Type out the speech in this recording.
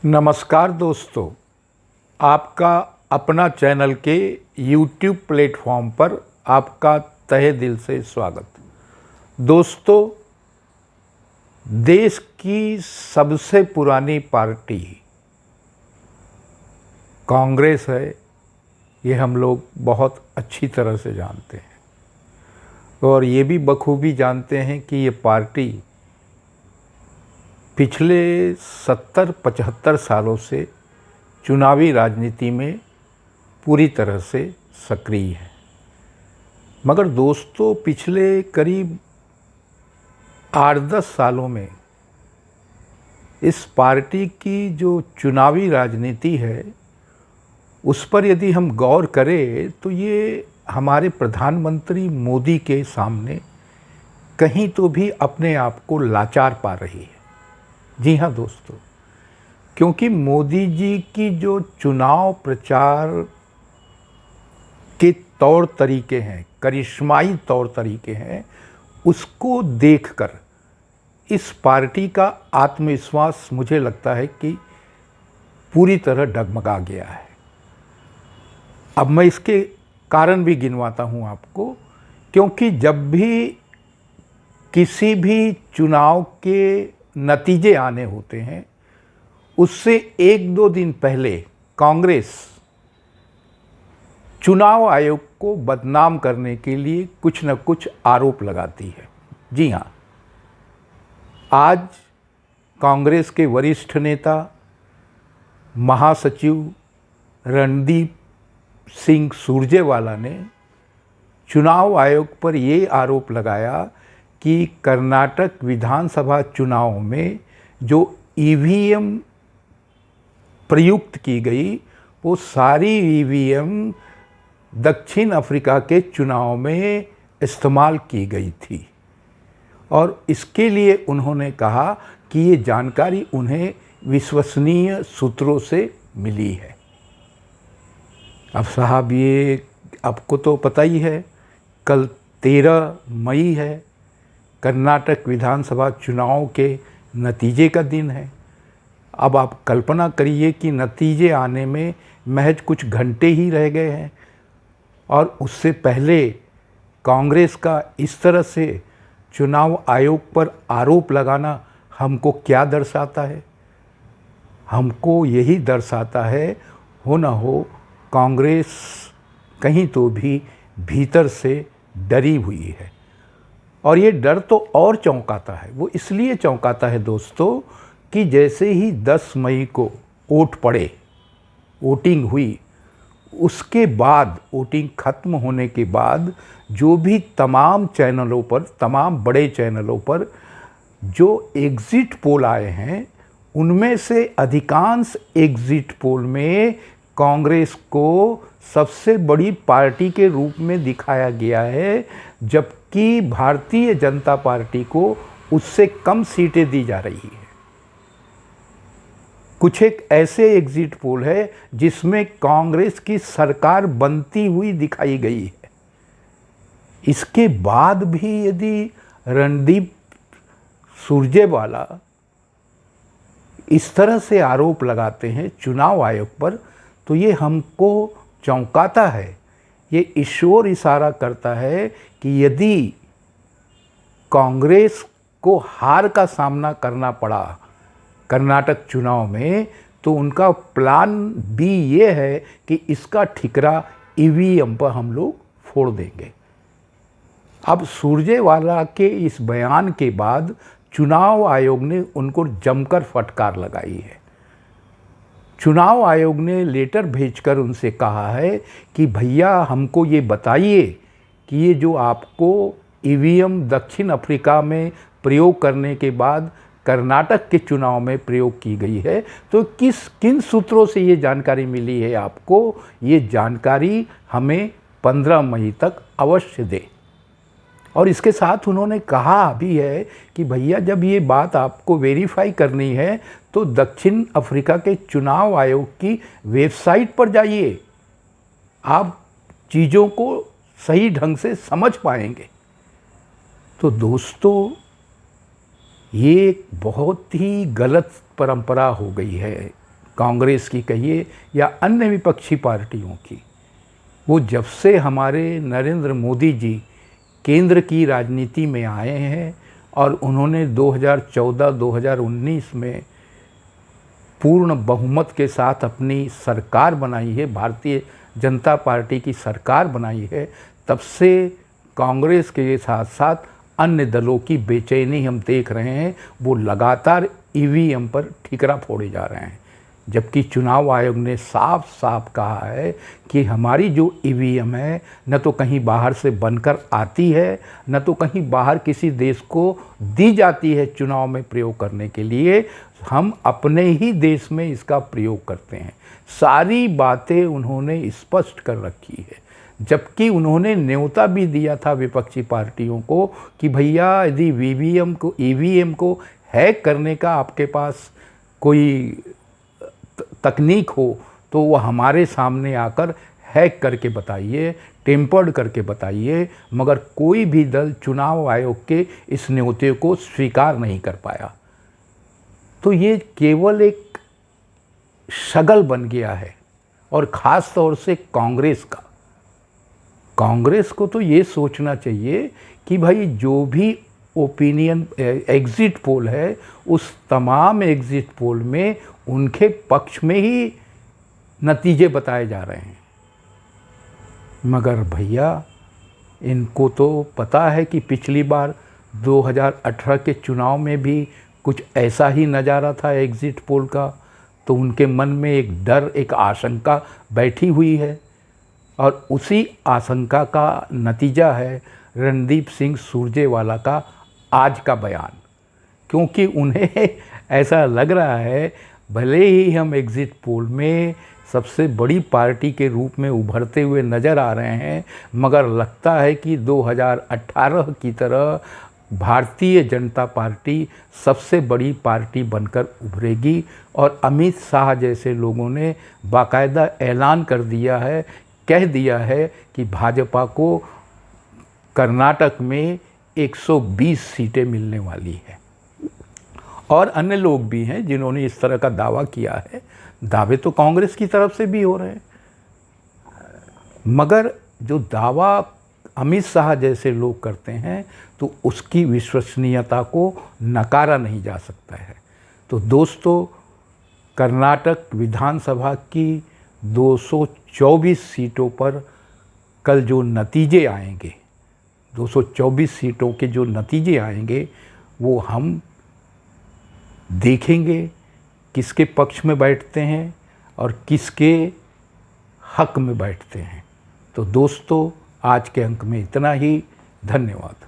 नमस्कार दोस्तों, आपका अपना चैनल के YouTube प्लेटफॉर्म पर आपका तहे दिल से स्वागत। दोस्तों, देश की सबसे पुरानी पार्टी कांग्रेस है, ये हम लोग बहुत अच्छी तरह से जानते हैं और ये भी बखूबी जानते हैं कि ये पार्टी पिछले 70-75 सालों से चुनावी राजनीति में पूरी तरह से सक्रिय है। मगर दोस्तों, पिछले करीब 8-10 सालों में इस पार्टी की जो चुनावी राजनीति है उस पर यदि हम गौर करें तो ये हमारे प्रधानमंत्री मोदी के सामने कहीं तो भी अपने आप को लाचार पा रही है। जी हाँ दोस्तों, क्योंकि मोदी जी की जो चुनाव प्रचार के तौर तरीके हैं, करिश्माई तौर तरीके हैं, उसको देखकर इस पार्टी का आत्मविश्वास मुझे लगता है कि पूरी तरह डगमगा गया है। अब मैं इसके कारण भी गिनवाता हूँ आपको, क्योंकि जब भी किसी भी चुनाव के नतीजे आने होते हैं उससे 1-2 दिन पहले कांग्रेस चुनाव आयोग को बदनाम करने के लिए कुछ न कुछ आरोप लगाती है। जी हाँ, आज कांग्रेस के वरिष्ठ नेता महासचिव रणदीप सिंह सुरजेवाला ने चुनाव आयोग पर ये आरोप लगाया कि कर्नाटक विधानसभा चुनाव में जो ईवीएम प्रयुक्त की गई वो सारी ईवीएम दक्षिण अफ्रीका के चुनाव में इस्तेमाल की गई थी और इसके लिए उन्होंने कहा कि ये जानकारी उन्हें विश्वसनीय सूत्रों से मिली है। अब साहब, ये आपको तो पता ही है, कल 13 मई है, कर्नाटक विधानसभा चुनाव के नतीजे का दिन है। अब आप कल्पना करिए कि नतीजे आने में महज कुछ घंटे ही रह गए हैं और उससे पहले कांग्रेस का इस तरह से चुनाव आयोग पर आरोप लगाना हमको क्या दर्शाता है? हमको यही दर्शाता है, हो न हो कांग्रेस कहीं तो भी भीतर से डरी हुई है। और ये डर तो और चौंकाता है। वो इसलिए चौंकाता है दोस्तों कि जैसे ही 10 मई को वोट पड़े, वोटिंग हुई, उसके बाद वोटिंग ख़त्म होने के बाद जो भी तमाम चैनलों पर, तमाम बड़े चैनलों पर जो एग्ज़िट पोल आए हैं उनमें से अधिकांश एग्ज़िट पोल में कांग्रेस को सबसे बड़ी पार्टी के रूप में दिखाया गया है, जबकि भारतीय जनता पार्टी को उससे कम सीटें दी जा रही है। कुछ एक ऐसे एग्जिट पोल है जिसमें कांग्रेस की सरकार बनती हुई दिखाई गई है। इसके बाद भी यदि रणदीप सुरजेवाला इस तरह से आरोप लगाते हैं चुनाव आयोग पर, तो ये हमको चौंकाता है। ये ईश्वर इशारा करता है कि यदि कांग्रेस को हार का सामना करना पड़ा कर्नाटक चुनाव में, तो उनका प्लान बी ये है कि इसका ठिकरा ईवीएम पर हम लोग फोड़ देंगे। अब सुरजेवाला के इस बयान के बाद चुनाव आयोग ने उनको जमकर फटकार लगाई है। चुनाव आयोग ने लेटर भेजकर उनसे कहा है कि भैया हमको ये बताइए कि ये जो आपको ईवीएम दक्षिण अफ्रीका में प्रयोग करने के बाद कर्नाटक के चुनाव में प्रयोग की गई है, तो किन सूत्रों से ये जानकारी मिली है आपको? ये जानकारी हमें 15 मई तक अवश्य दे। और इसके साथ उन्होंने कहा भी है कि भैया जब ये बात आपको वेरीफाई करनी है तो दक्षिण अफ्रीका के चुनाव आयोग की वेबसाइट पर जाइए, आप चीज़ों को सही ढंग से समझ पाएंगे। तो दोस्तों, ये एक बहुत ही गलत परंपरा हो गई है कांग्रेस की कहिए या अन्य विपक्षी पार्टियों की, वो जब से हमारे नरेंद्र मोदी जी केंद्र की राजनीति में आए हैं और उन्होंने 2014-2019 में पूर्ण बहुमत के साथ अपनी सरकार बनाई है, भारतीय जनता पार्टी की सरकार बनाई है, तब से कांग्रेस के साथ साथ अन्य दलों की बेचैनी हम देख रहे हैं। वो लगातार ईवीएम पर ठिकरा फोड़े जा रहे हैं, जबकि चुनाव आयोग ने साफ साफ कहा है कि हमारी जो ईवीएम है न तो कहीं बाहर से बनकर आती है, न तो कहीं बाहर किसी देश को दी जाती है चुनाव में प्रयोग करने के लिए, हम अपने ही देश में इसका प्रयोग करते हैं। सारी बातें उन्होंने स्पष्ट कर रखी है, जबकि उन्होंने न्योता भी दिया था विपक्षी पार्टियों को कि भैया यदि ईवीएम को हैक करने का आपके पास कोई तकनीक हो तो वो हमारे सामने आकर हैक करके बताइए, टेम्पर्ड करके बताइए, मगर कोई भी दल चुनाव आयोग के इस न्योते को स्वीकार नहीं कर पाया। तो ये केवल एक शगल बन गया है, और ख़ास तौर से कांग्रेस को तो ये सोचना चाहिए कि भाई जो भी ओपिनियन एग्ज़िट पोल है, उस तमाम एग्ज़िट पोल में उनके पक्ष में ही नतीजे बताए जा रहे हैं। मगर भैया इनको तो पता है कि पिछली बार 2018 के चुनाव में भी कुछ ऐसा ही नज़ारा था एग्ज़िट पोल का, तो उनके मन में एक डर, एक आशंका बैठी हुई है, और उसी आशंका का नतीजा है रणदीप सिंह सुरजेवाला का आज का बयान। क्योंकि उन्हें ऐसा लग रहा है भले ही हम एग्ज़िट पोल में सबसे बड़ी पार्टी के रूप में उभरते हुए नज़र आ रहे हैं, मगर लगता है कि 2018 की तरह भारतीय जनता पार्टी सबसे बड़ी पार्टी बनकर उभरेगी। और अमित शाह जैसे लोगों ने बाकायदा ऐलान कर दिया है, कह दिया है कि भाजपा को कर्नाटक में 120 सीटें मिलने वाली है। और अन्य लोग भी हैं जिन्होंने इस तरह का दावा किया है। दावे तो कांग्रेस की तरफ से भी हो रहे हैं, मगर जो दावा अमित शाह जैसे लोग करते हैं तो उसकी विश्वसनीयता को नकारा नहीं जा सकता है। तो दोस्तों, कर्नाटक विधानसभा की 224 सीटों पर कल जो नतीजे आएंगे, 224 सीटों के जो नतीजे आएंगे, वो हम देखेंगे किसके पक्ष में बैठते हैं और किसके हक में बैठते हैं। तो दोस्तों, आज के अंक में इतना ही। धन्यवाद।